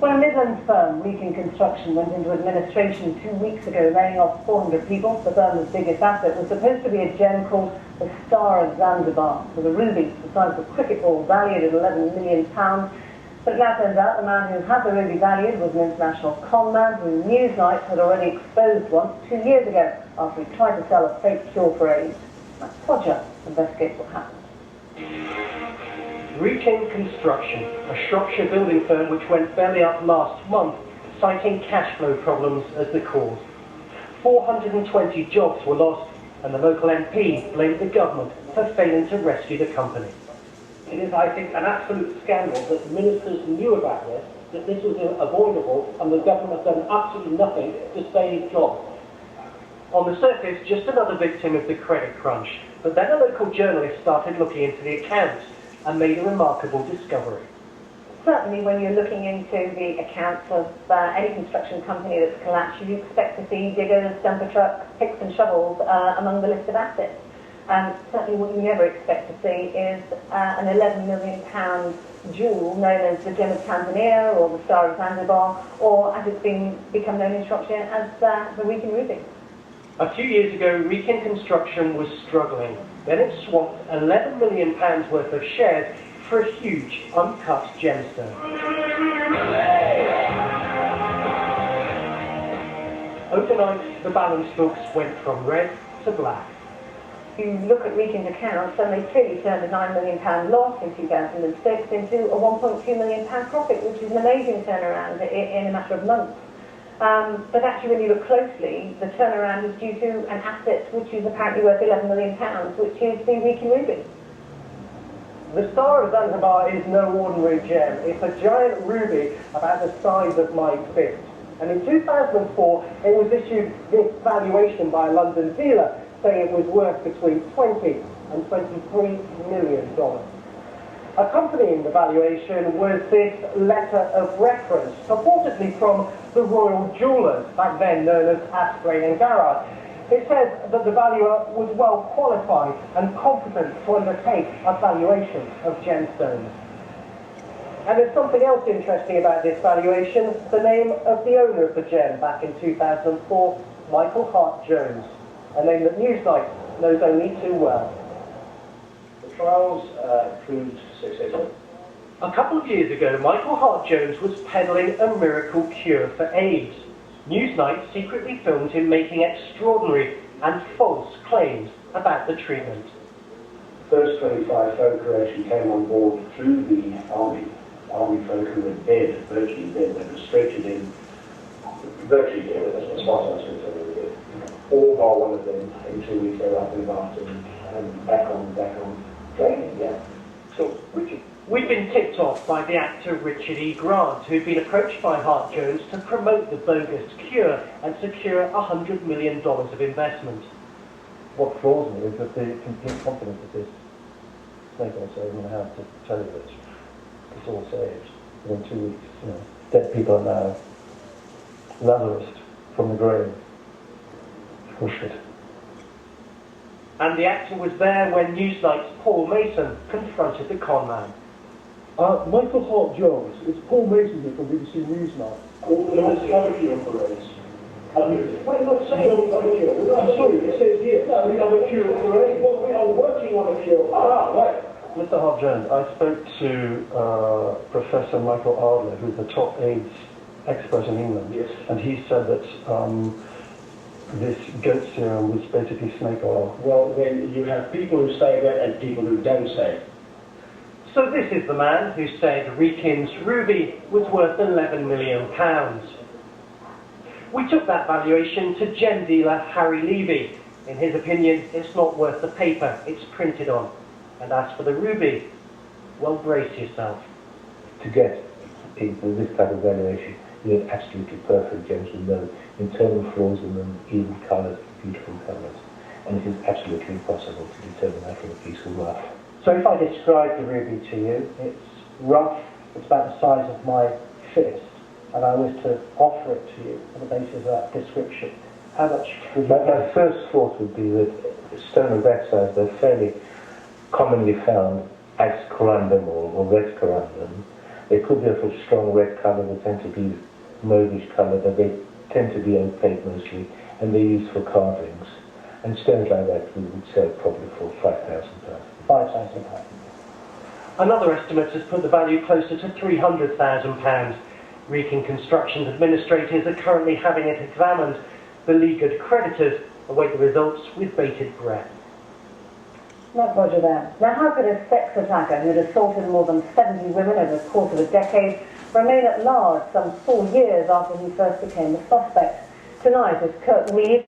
Well, a Midlands firm, Wrekin Construction, went into administration 2 weeks ago, laying off 400 people. The firm's biggest asset was supposed to be a gem called the Star of Zanzibar, with a ruby the size of a cricket ball, valued at £11 million. But it now turns out the man who had the ruby valued was an international con man who Newsnight had already exposed once 2 years ago after he tried to sell a fake cure for AIDS. Matt Pritchard investigates what happened. Wrekin Construction, a Shropshire building firm which went belly up last month, citing cash flow problems as the cause. 420 jobs were lost, and the local MP blamed the government for failing to rescue the company. It is, I think, an absolute scandal that ministers knew about this, that this was avoidable, and the government has done absolutely nothing to save jobs. On the surface, just another victim of the credit crunch, but then a local journalist started looking into the accounts and made a remarkable discovery. Certainly when you're looking into the accounts of any construction company that's collapsed, you expect to see diggers, dumper trucks, picks and shovels among the list of assets. And certainly what you never expect to see is an £11 million jewel known as the Gem of Tanzania or the Star of Zanzibar, or as it's become known in Shropshire as the Wrekin Ruby. A few years ago, Wrekin Construction was struggling. Then it swapped £11 million worth of shares for a huge, uncut gemstone. Overnight, the balance books went from red to black. If you look at Wrekin's accounts, then they clearly turned a £9 million loss in 2006 into a £1.2 million profit, which is an amazing turnaround in a matter of months. But actually, when you look closely, the turnaround is due to an asset which is apparently worth £11 million, which is the Wrekin Ruby. The Star of Zanzibar is no ordinary gem. It's a giant ruby about the size of my fist. And in 2004, it was issued this valuation by a London dealer, saying it was worth between $20 and $23 million. Accompanying the valuation was this letter of reference, purportedly from the Royal Jewellers, back then known as Asprey and Garrard. It says that the valuer was well qualified and competent to undertake a valuation of gemstones. And there's something else interesting about this valuation, the name of the owner of the gem back in 2004, Michael Hart Jones, a name that Newsnight knows only too well. The trials proved successful. A couple of years ago, Michael Hart Jones was peddling a miracle cure for AIDS. Newsnight secretly filmed him making extraordinary and false claims about the treatment. The first 25 folk who actually came on board through the army folk who were dead, virtually dead, they were stretchered in, virtually dead, as far as I was concerned, all bar one of them, in 2 weeks they were up and about and back on training, yeah. So, Richard. We'd been tipped off by the actor Richard E. Grant, who'd been approached by Hart Jones to promote the bogus cure and secure $100 million of investment. What floors me is that the complete confidence of this snake oil salesman had to tell you that it's all saved within 2 weeks. You know, dead people are now Lazarus from the grave. Bullshit. And the actor was there when Newsnight's Paul Mason confronted the con man. Michael Hart Jones, it's Paul Mason here from BBC News now. All the discovery operators. What are you not saying we've got a cure? I'm sorry, it says here. No, we have a cure for AIDS. Well, we are working on a cure. Ah, right. Mr. Hart Jones, I spoke to Professor Michael Ardler, who's the top AIDS expert in England. Yes. And he said that this goat serum was basically snake oil. Well, then you have people who say that and people who don't say it. So this is the man who said Wrekin's Ruby was worth £11 million. We took that valuation to gem dealer Harry Levy. In his opinion, it's not worth the paper it's printed on. And as for the ruby, well, brace yourself. To get people this type of valuation, you have absolutely perfect gems with no internal flaws in them, even colours, beautiful colours. And it is absolutely impossible to determine that from a piece of rough. So if I describe the ruby to you, it's rough, it's about the size of my fist, and I was to offer it to you on the basis of that description. How much would you My first thought would be that stone of that size, they're fairly commonly found as corundum or red corundum, They could be of a strong red colour, they tend to be mauvish colour, but they tend to be opaque mostly, and they're used for carvings. And stones like that we would sell probably for £5,000. £5,000. Another estimate has put the value closer to £300,000. Wrekin Construction's administrators are currently having it examined. Beleaguered creditors await the results with bated breath. Not Roger there. Now, how could a sex attacker who had assaulted more than 70 women over the course of a decade remain at large some 4 years after he first became a suspect? Tonight, as Kurt Reeves